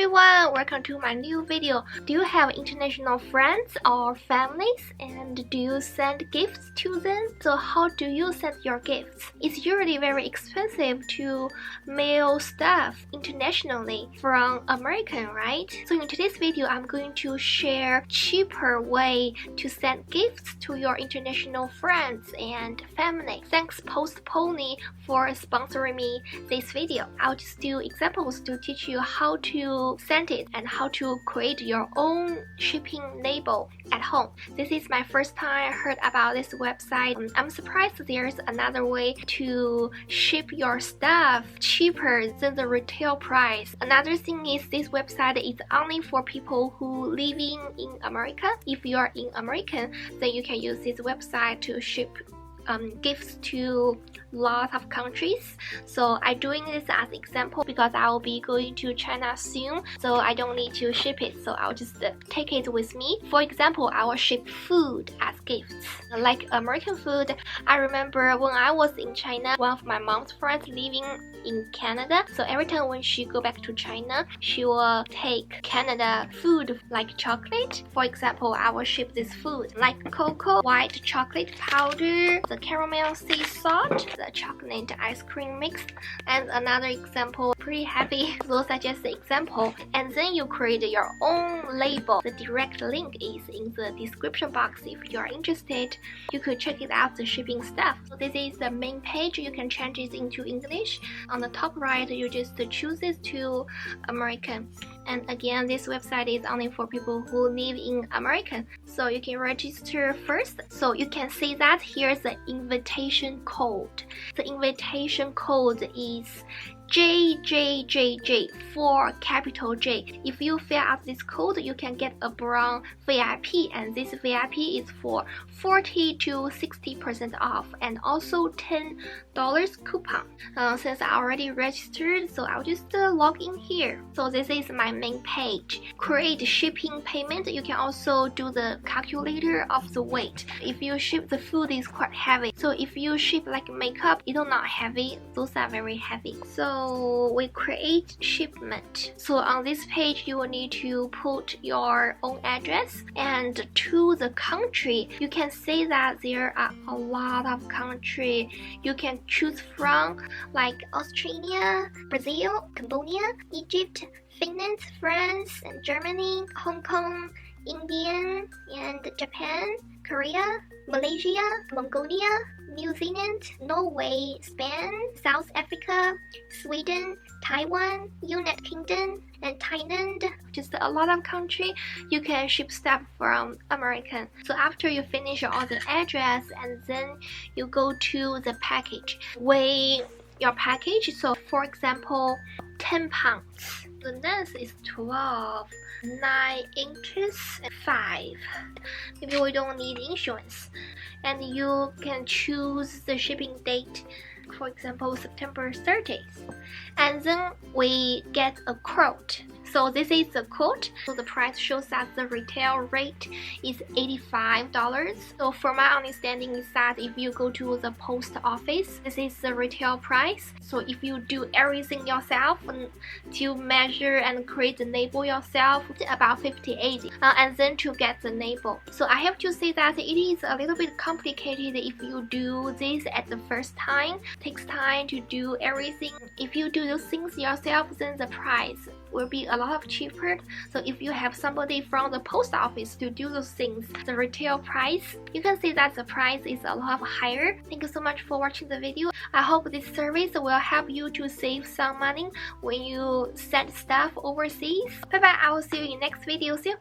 everyone, welcome to my new video. Do you have international friends or families, and do you send gifts to them? So how do you send your gifts? It's usually very expensive to mail stuff internationally from American, right? So in today's video, I'm going to share cheaper way to send gifts to your international friends and family. Thanks Postpony for sponsoring me this video. I'll just do examples to teach you how to send it and how to create your own shipping label at home. This is my first time I heard about this website. I'm surprised there's another way to ship your stuff cheaper than the retail price. Another thing is this website is only for people who living in America. If you are in American, then you can use this website to ship gifts to lots of countries. So I'm doing this as example because I will be going to China soon, so I don't need to ship it, so I'll just take it with me. For example, I will ship food as gifts, like American food. I remember when I was in China, one of my mom's friends living in Canada, so every time when she go back to China, she will take Canada food like chocolate. For example, I will ship this food like cocoa, white chocolate powder, the caramel sea salt, the chocolate ice cream mix, and another example pretty heavy. Those are just the example, and then you create your own label. The direct link is in the description box. If you are interested, you could check it out, the shipping stuff. So this is the main page. You can change it into English. On the top right, you just choose it to American. And again, this website is only for people who live in America, so you can register first. So you can see that here's the invitation code. The invitation code is JJJJ for capital J. If you fill out this code, you can get a brown VIP, and this VIP is for 40 to 60% off, and also $10 coupon. Since I already registered, so I'll just log in here. So this is my main page. Create shipping payment. You can also do the calculator of the weight. If you ship the food is quite heavy, so if you ship like makeup, it's not heavy. Those are very heavy. So we create shipment. So on this page, you will need to put your own address, and to the country, you can see that there are a lot of country you can choose from, like Australia, Brazil, Cambodia, Egypt, Finland, France, and Germany, Hong Kong, India, and Japan, Korea, Malaysia, Mongolia, New Zealand, Norway, Spain, South Africa, Sweden, Taiwan, United Kingdom, and Thailand. Just a lot of country you can ship stuff from American. So after you finish all the address, and then you go to the package, weigh your package. So for example, 10 pounds. The length is 12, 9 inches, and 5. Maybe we don't need insurance. And you can choose the shipping date, for example, September 30th. And then we get a quote. So this is the quote. So the price shows that the retail rate is $85. So from my understanding is that if you go to the post office, this is the retail price. So if you do everything yourself to measure and create the label yourself, about $50-$80. And then to get the label. So I have to say that it is a little bit complicated if you do this at the first time. It takes time to do everything. If you do those things yourself, then the price will be a lot cheaper. So if you have somebody from the post office to do those things, the retail price, you can see that the price is a lot higher. Thank you so much for watching the video. I hope this service will help you to save some money when you send stuff overseas. Bye bye. I will see you in next video. See you.